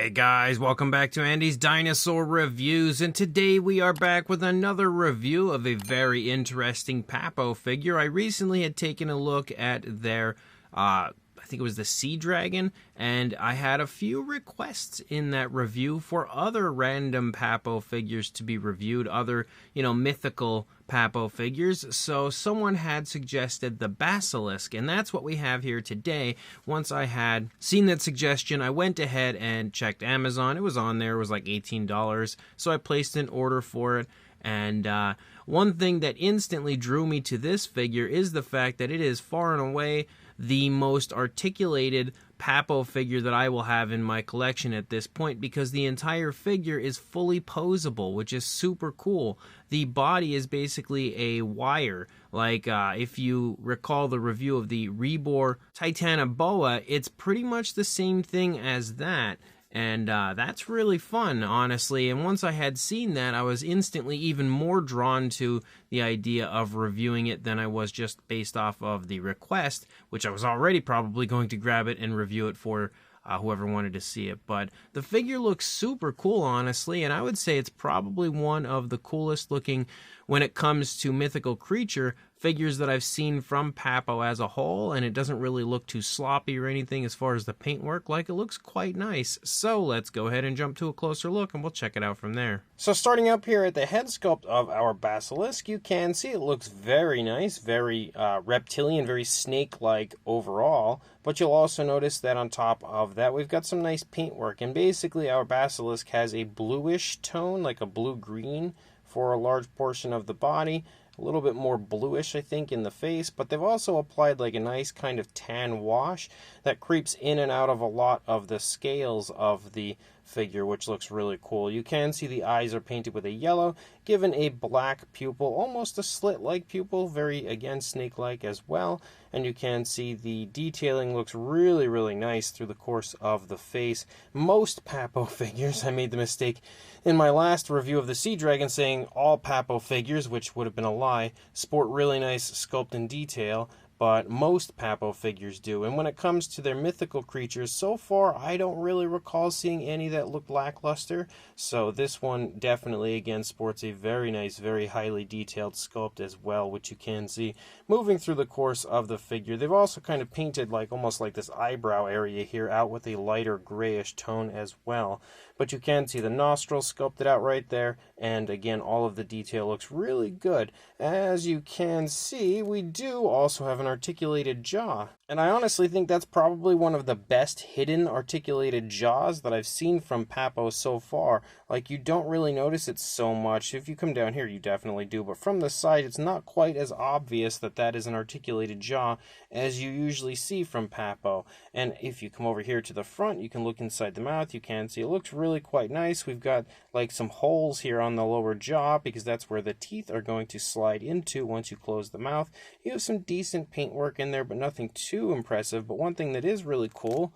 Hey guys, welcome back to Andy's Dinosaur Reviews, and today we are back with another review of a very interesting Papo figure. I recently had taken a look at their, I think it was the Sea Dragon, and I had a few requests in that review for other random Papo figures to be reviewed, other, mythical Papo figures. So someone had suggested the Basilisk, and that's what we have here today. Once I had seen that suggestion, I went ahead and checked Amazon. It was on there. It was like $18. So I placed an order for it. And one thing that instantly drew me to this figure is the fact that it is far and away the most articulated Papo figure that I will have in my collection at this point, because the entire figure is fully posable, which is super cool. The body is basically a wire. Like, if you recall the review of the Rebor Titanoboa, it's pretty much the same thing as that. And that's really fun, honestly. And once I had seen that, I was instantly even more drawn to the idea of reviewing it than I was just based off of the request, which I was already probably going to grab it and review it for whoever wanted to see it. But the figure looks super cool, honestly, and I would say it's probably one of the coolest looking when it comes to mythical creature figures that I've seen from Papo as a whole, and it doesn't really look too sloppy or anything as far as the paintwork. Like, it looks quite nice. So let's go ahead and jump to a closer look, and we'll check it out from there. So starting up here at the head sculpt of our Basilisk, you can see it looks very nice, very reptilian, very snake-like overall. But you'll also notice that on top of that, we've got some nice paintwork. And basically, our Basilisk has a bluish tone, like a blue-green, for a large portion of the body. A little bit more bluish, I think, in the face, but they've also applied like a nice kind of tan wash that creeps in and out of a lot of the scales of the figure, which looks really cool. You can see the eyes are painted with a yellow, given a black pupil, almost a slit-like pupil, very, again, snake-like as well. And you can see the detailing looks really, really nice through the course of the face. Most Papo figures, I made the mistake in my last review of the Sea Dragon saying all Papo figures, which would have been a lie, sport really nice sculpt and detail, but most Papo figures do. And when it comes to their mythical creatures, so far I don't really recall seeing any that look lackluster. So this one definitely, again, sports a very nice, very highly detailed sculpt as well, which you can see moving through the course of the figure. They've also kind of painted like almost like this eyebrow area here out with a lighter grayish tone as well. But you can see the nostrils sculpted out right there, and again, all of the detail looks really good. As you can see, we do also have an articulated jaw, and I honestly think that's probably one of the best hidden articulated jaws that I've seen from Papo so far. Like, you don't really notice it so much. If you come down here, you definitely do, but from the side, it's not quite as obvious that that is an articulated jaw as you usually see from Papo. And if you come over here to the front, you can look inside the mouth. You can see it looks really quite nice. We've got like some holes here on the lower jaw because that's where the teeth are going to slide into once you close the mouth. You have some decent paintwork in there, but nothing too impressive. But one thing that is really cool,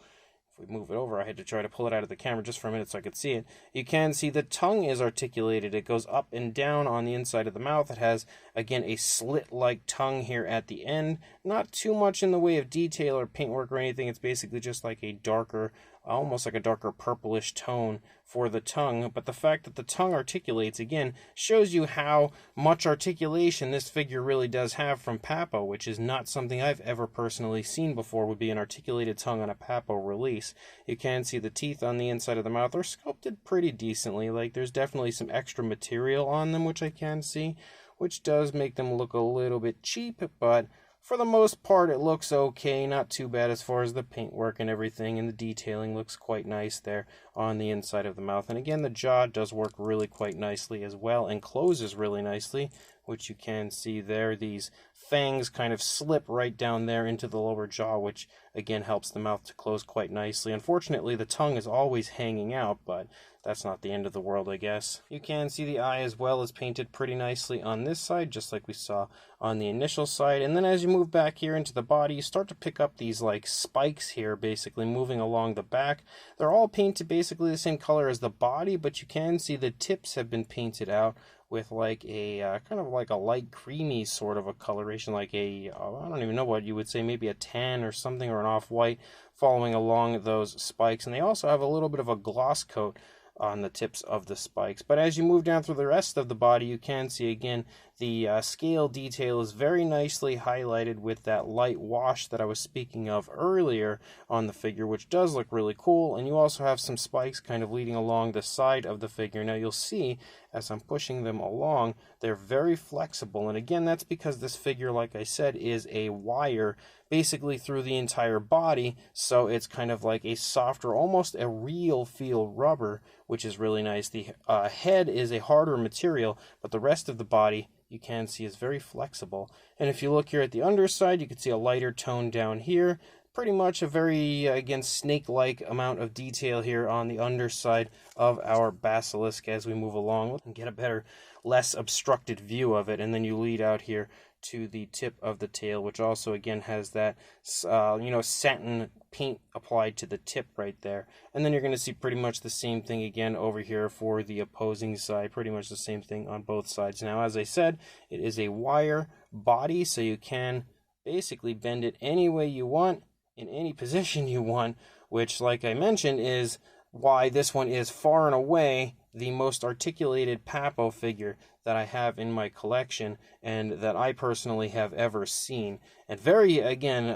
if we move it over, I had to try to pull it out of the camera just for a minute so I could see it. You can see the tongue is articulated. It goes up and down on the inside of the mouth. It has, again, a slit-like tongue here at the end. Not too much in the way of detail or paintwork or anything. It's basically just like a darker, almost like a darker purplish tone for the tongue, but the fact that the tongue articulates, again, shows you how much articulation this figure really does have from Papo, which is not something I've ever personally seen before, would be an articulated tongue on a Papo release. You can see the teeth on the inside of the mouth are sculpted pretty decently. Like, there's definitely some extra material on them, which I can see, which does make them look a little bit cheap, but for the most part, it looks okay, not too bad as far as the paintwork and everything, and the detailing looks quite nice there on the inside of the mouth. And again, the jaw does work really quite nicely as well, and closes really nicely, which you can see there. These fangs kind of slip right down there into the lower jaw, which again helps the mouth to close quite nicely. Unfortunately, the tongue is always hanging out, but that's not the end of the world, I guess. You can see the eye as well is painted pretty nicely on this side, just like we saw on the initial side. And then as you move back here into the body, you start to pick up these like spikes here, basically moving along the back. They're all painted basically the same color as the body, but you can see the tips have been painted out with like a kind of like a light creamy sort of a coloration, like a I don't even know what you would say, maybe a tan or something, or an off-white following along those spikes. And they also have a little bit of a gloss coat on the tips of the spikes. But as you move down through the rest of the body, you can see again the scale detail is very nicely highlighted with that light wash that I was speaking of earlier on the figure, which does look really cool. And you also have some spikes kind of leading along the side of the figure. Now you'll see as I'm pushing them along, they're very flexible. And again, that's because this figure, like I said, is a wire basically through the entire body. So it's kind of like a softer, almost a real feel rubber, which is really nice. The head is a harder material, but the rest of the body you can see is very flexible. And if you look here at the underside, you can see a lighter tone down here. Pretty much a very, again, snake-like amount of detail here on the underside of our basilisk as we move along and get a better, less obstructed view of it. And then you lead out here to the tip of the tail, which also again has that satin paint applied to the tip right there. And then you're going to see pretty much the same thing again over here for the opposing side, pretty much the same thing on both sides. Now, as I said, it is a wire body, so you can basically bend it any way you want in any position you want, which, like I mentioned, is why this one is far and away the most articulated Papo figure that I have in my collection and that I personally have ever seen. And very, again,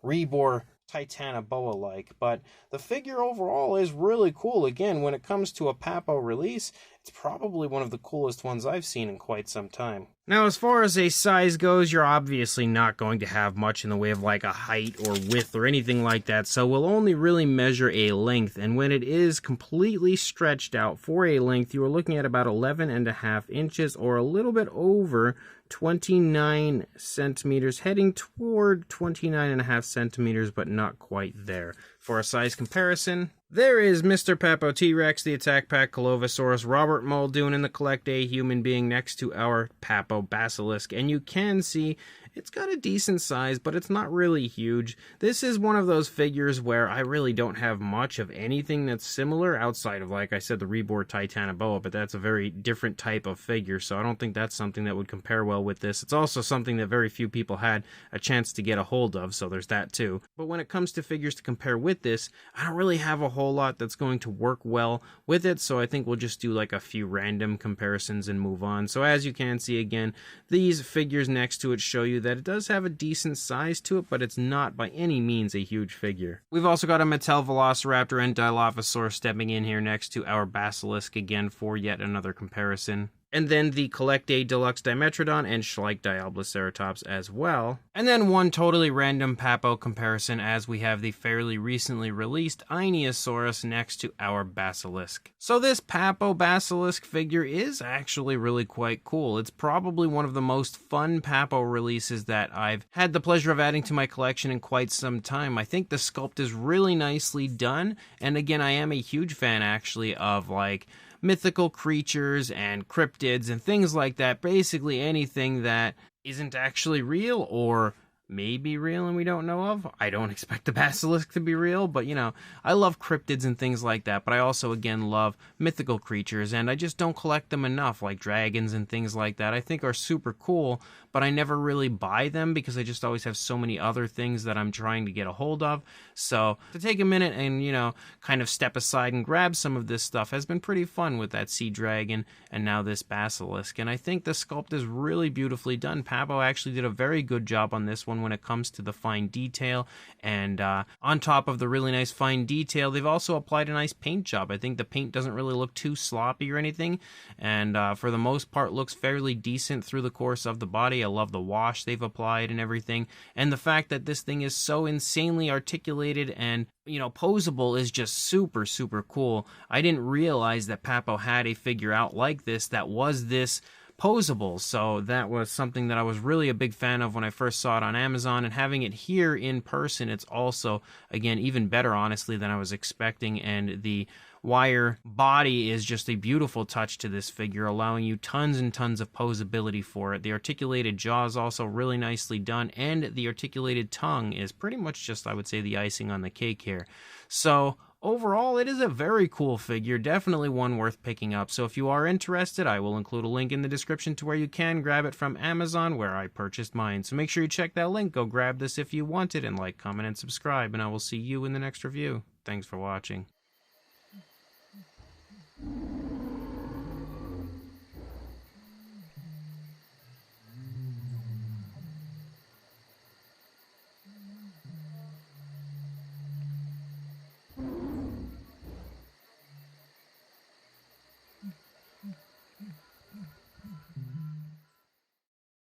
Rebor Titanoboa-like. But the figure overall is really cool. Again, when it comes to a Papo release, it's probably one of the coolest ones I've seen in quite some time. Now, as far as a size goes, you're obviously not going to have much in the way of like a height or width or anything like that, so we'll only really measure a length, and when it is completely stretched out for a length, you are looking at about 11.5 inches or a little bit over 29 centimeters, heading toward 29.5 centimeters, but not quite there. For a size comparison, there is Mr. Papo T-Rex, the Attack Pack Colovosaurus, Robert Muldoon, and the Collect A Human Being next to our Papo Basilisk. And you can see it's got a decent size, but it's not really huge. This is one of those figures where I really don't have much of anything that's similar outside of, like I said, the Rebor Titanoboa, but that's a very different type of figure, so I don't think that's something that would compare well with this. It's also something that very few people had a chance to get a hold of, so there's that too. But when it comes to figures to compare with this, I don't really have a whole lot that's going to work well with it, so I think we'll just do like a few random comparisons and move on. So as you can see again, these figures next to it show you that it does have a decent size to it, but it's not by any means a huge figure. We've also got a Mattel Velociraptor and Dilophosaurus stepping in here next to our Basilisk again for yet another comparison. And then the Collect A Deluxe Dimetrodon and Schleich Diabloceratops as well. And then one totally random Papo comparison as we have the fairly recently released Ionosaurus next to our Basilisk. So this Papo Basilisk figure is actually really quite cool. It's probably one of the most fun Papo releases that I've had the pleasure of adding to my collection in quite some time. I think the sculpt is really nicely done, and again, I am a huge fan actually of like mythical creatures and cryptids and things like that. Basically anything that isn't actually real or may be real and we don't know of. I don't expect the basilisk to be real, but you know, I love cryptids and things like that, but I also again love mythical creatures, and I just don't collect them enough, like dragons and things like that. I think are super cool, but I never really buy them because I just always have so many other things that I'm trying to get a hold of. So to take a minute and, you know, kind of step aside and grab some of this stuff has been pretty fun with that sea dragon and now this basilisk. And I think the sculpt is really beautifully done. Papo actually did a very good job on this one when it comes to the fine detail. And on top of the really nice fine detail, they've also applied a nice paint job. I think the paint doesn't really look too sloppy or anything, and for the most part looks fairly decent through the course of the body. I love the wash they've applied and everything, and the fact that this thing is so insanely articulated and, you know, posable is just super, super cool. I didn't realize that Papo had a figure out like this that was this posable, so that was something that I was really a big fan of when I first saw it on Amazon, and having it here in person, it's also, again, even better, honestly, than I was expecting, and the wire body is just a beautiful touch to this figure, allowing you tons and tons of posability for it. The articulated jaw is also really nicely done, and the articulated tongue is pretty much just, I would say, the icing on the cake here. So overall, it is a very cool figure, definitely one worth picking up. So if you are interested, I will include a link in the description to where you can grab it from Amazon, where I purchased mine. So make sure you check that link, go grab this if you want it, and like, comment, and subscribe, and I will see you in the next review. Thanks for watching.